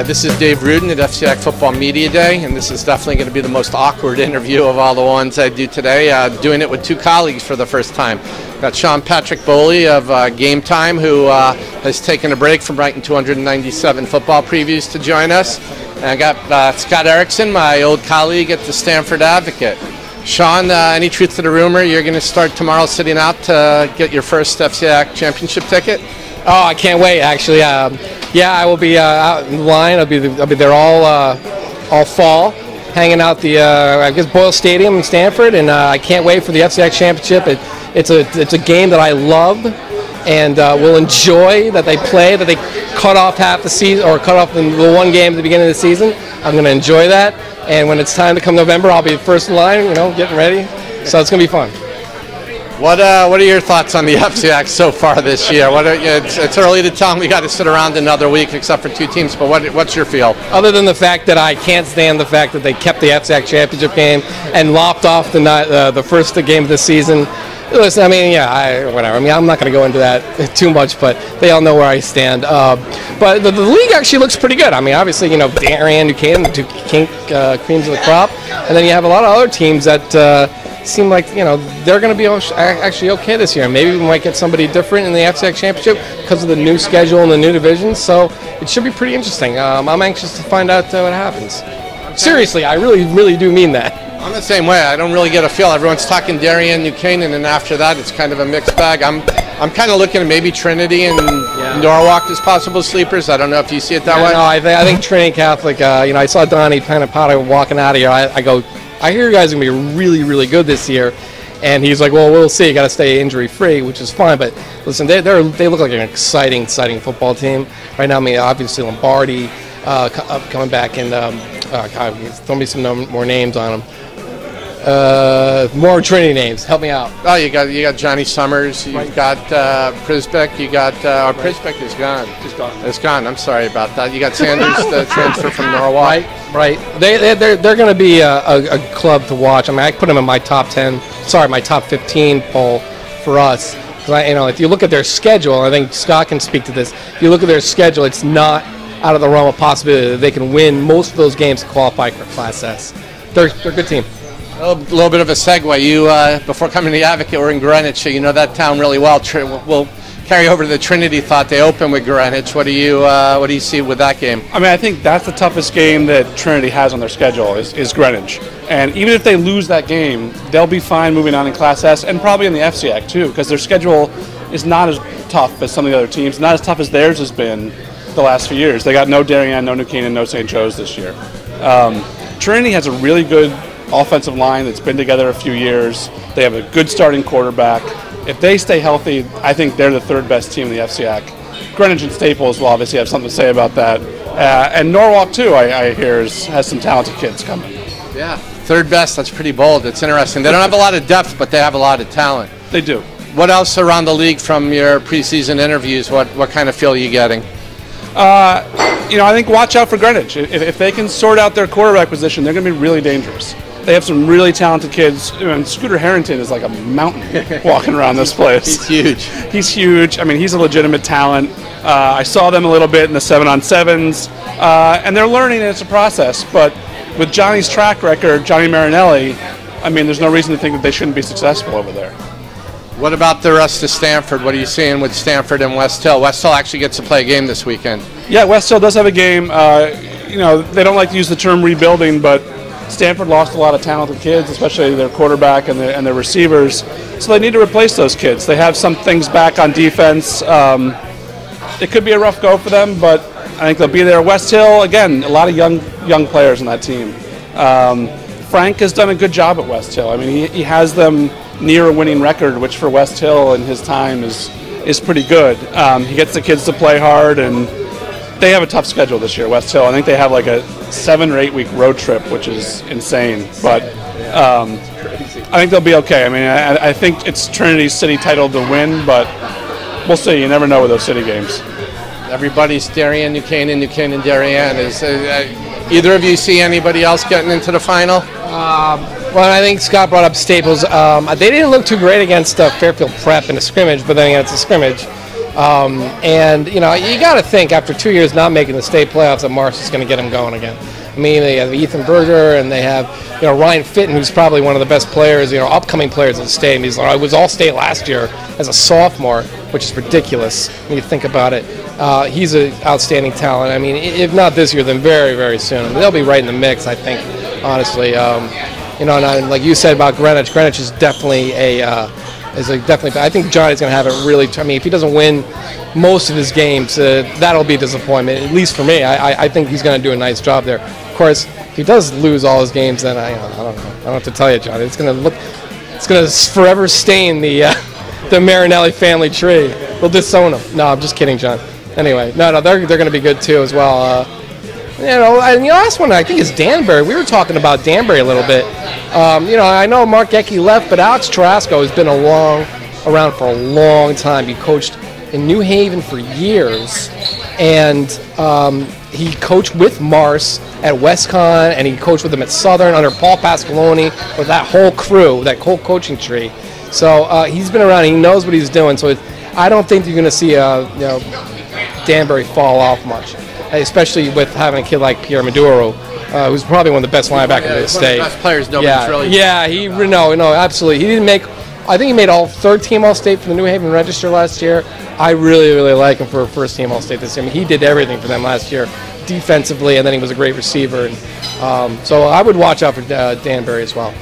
Hi, this is Dave Rudin at FCIAC Football Media Day, and this is definitely going to be the most awkward interview of all the ones I do today. Doing it with two colleagues for the first time. Got Sean Patrick Bowley of Game Time, who has taken a break from writing 297 football previews to join us. And I got Scott Ericson, my old colleague at the Stanford Advocate. Sean, any truth to the rumor you're going to start tomorrow sitting out to get your first FCIAC championship ticket? Oh, I can't wait, actually. Yeah, I will be out in line. I'll be there all fall, hanging out the I guess Boyle Stadium in Stanford, and I can't wait for the FCIAC championship. It's a game that I love, and will enjoy that they play. That they cut off half the season or cut off the one game at the beginning of the season. I'm going to enjoy that, and when it's time to come November, I'll be first in line, getting ready. So it's going to be fun. What are your thoughts on the FCIAC so far this year? It's early to tell. We got to sit around another week, except for two teams. But what's your feel? Other than the fact that I can't stand the fact that they kept the FCIAC championship game and lopped off the first game of the season. Listen, whatever. I'm not going to go into that too much, but they all know where I stand. But the league actually looks pretty good. Obviously, Darien, New Canaan, the two creams of the crop, and then you have a lot of other teams that seem like they're going to be actually okay this year. Maybe we might get somebody different in the FCIAC championship because of the new schedule and the new divisions. So it should be pretty interesting. I'm anxious to find out what happens. Seriously, I really do mean that. I'm the same way. I don't really get a feel. Everyone's talking Darien, New Canaan, and after that, it's kind of a mixed bag. I'm kind of looking at maybe Trinity and Norwalk as possible sleepers. I don't know if you see it that way. No, I think Trinity Catholic. I saw Donnie Potter walking out of here. I hear you guys are going to be really, really good this year. And he's like, well, we'll see. You got to stay injury-free, which is fine. But listen, they look like an exciting football team right now. Obviously Lombardi coming back, and throw me some more names on them. More Trinity names. Help me out. Oh, you got Johnny Summers. You've got Prisbeck. You got Prisbeck is gone. It's gone. I'm sorry about that. You got Sanders, the transfer from Norwalk. Right. They're going to be a club to watch. I put them in my top 15 poll for us. If you look at their schedule, I think Scott can speak to this. If you look at their schedule, it's not out of the realm of possibility that they can win most of those games to qualify for Class S. They're a good team. A little bit of a segue. You, before coming to the Advocate, were in Greenwich, so you know that town really well. We'll carry over to the Trinity thought. They open with Greenwich. What do you see with that game? I think that's the toughest game that Trinity has on their schedule is Greenwich. And even if they lose that game, they'll be fine moving on in Class S and probably in the FCIAC too, because their schedule is not as tough as some of the other teams, not as tough as theirs has been the last few years. They got no Darien, no New Canaan, no St. Joe's this year. Trinity has a really good offensive line that's been together a few years. They have a good starting quarterback. If they stay healthy, I think they're the third best team in the FCIAC. Greenwich and Staples will obviously have something to say about that. And Norwalk, too, I hear, has some talented kids coming. Yeah, third best. That's pretty bold. It's interesting. They don't have a lot of depth, but they have a lot of talent. They do. What else around the league from your preseason interviews? What kind of feel are you getting? I think watch out for Greenwich. If they can sort out their quarterback position, they're going to be really dangerous. They have some really talented kids. And Scooter Harrington is like a mountain walking around this place. He's huge. He's huge. He's a legitimate talent. I saw them a little bit in the 7-on-7s, and they're learning, and it's a process. But with Johnny's track record, Johnny Marinelli, there's no reason to think that they shouldn't be successful over there. What about the rest of Stanford? What are you seeing with Stanford and West Hill? West Hill actually gets to play a game this weekend. Yeah, West Hill does have a game. They don't like to use the term rebuilding, but Stanford lost a lot of talented kids, especially their quarterback and their receivers. So they need to replace those kids. They have some things back on defense. It could be a rough go for them, but I think they'll be there. West Hill, again, a lot of young players on that team. Frank has done a good job at West Hill. He has them near a winning record, which for West Hill in his time is pretty good. He gets the kids to play hard, and they have a tough schedule this year, West Hill. I think they have like a 7 or 8 week road trip, which is insane. But I think they'll be okay. I think it's Trinity's city title to win, but we'll see. You never know with those city games. Everybody's Darien, New Canaan, Darien. Is either of you see anybody else getting into the final? Well, I think Scott brought up Staples. They didn't look too great against Fairfield Prep in a scrimmage, but then again, it's a scrimmage. And, you know, you got to think after 2 years not making the state playoffs that Marsh is going to get them going again. I mean, they have Ethan Berger, and they have, you know, Ryan Fitton, who's probably one of the best players, you know, upcoming players in the state. He was all-state last year as a sophomore, which is ridiculous when you think about it. He's an outstanding talent. I mean, if not this year, then very, very soon. They'll be right in the mix, I think, honestly. You know, and like you said about Greenwich, Greenwich is definitely I think Johnny's going to have it really. I mean, if he doesn't win most of his games, that'll be a disappointment. At least for me, I think he's going to do a nice job there. Of course, if he does lose all his games, then I don't know. I don't have to tell you, Johnny. It's going to forever stain the Marinelli family tree. We'll disown him. No, I'm just kidding, John. Anyway, no, they're going to be good too as well. You know, and the last one I think is Danbury. We were talking about Danbury a little bit. You know, I know Mark Ecke left, but Alex Tarasco has been around for a long time. He coached in New Haven for years, and he coached with Mars at WestCon, and he coached with them at Southern under Paul Pasqualoni with that whole crew, that whole coaching tree. So he's been around. He knows what he's doing. So I don't think you're going to see Danbury fall off much, especially with having a kid like Pierre Maduro, who's probably one of the best linebackers in the state. One of the best players really. Yeah, no, absolutely. He didn't make. I think he made third team All-State for the New Haven Register last year. I really, really like him for a first team All-State this year. I mean, he did everything for them last year defensively, and then he was a great receiver. And so I would watch out for Danbury as well.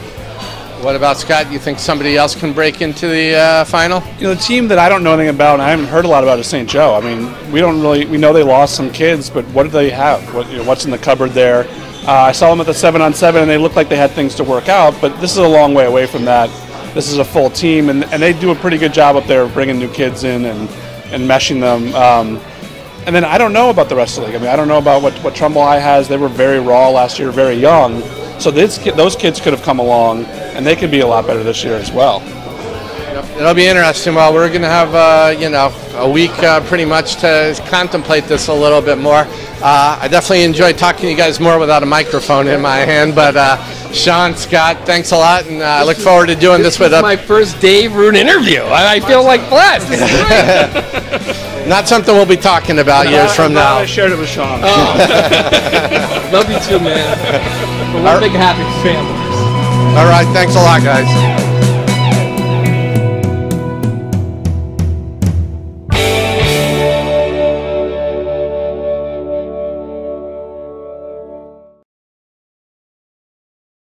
What about Scott? You think somebody else can break into the final? You know, the team that I don't know anything about and I haven't heard a lot about is St. Joe. I mean, we know they lost some kids, but what do they have? What's in the cupboard there? I saw them at the 7-on-7, and they looked like they had things to work out, but this is a long way away from that. This is a full team, and they do a pretty good job up there of bringing new kids in and meshing them. And then I don't know about the rest of the league. I mean, I don't know about what Trumbull High has. They were very raw last year, very young. So those kids could have come along, and they could be a lot better this year as well. It'll be interesting. Well, we're going to have a week pretty much to contemplate this a little bit more. I definitely enjoyed talking to you guys more without a microphone in my hand. But Sean, Scott, thanks a lot, and I look forward to doing this with. This is my first Dave Root interview. I feel like blessed. This is great. Not something we'll be talking about years from now. I shared it with Sean. Oh. Love you too, man. We're one big happy family. All right, thanks a lot, guys.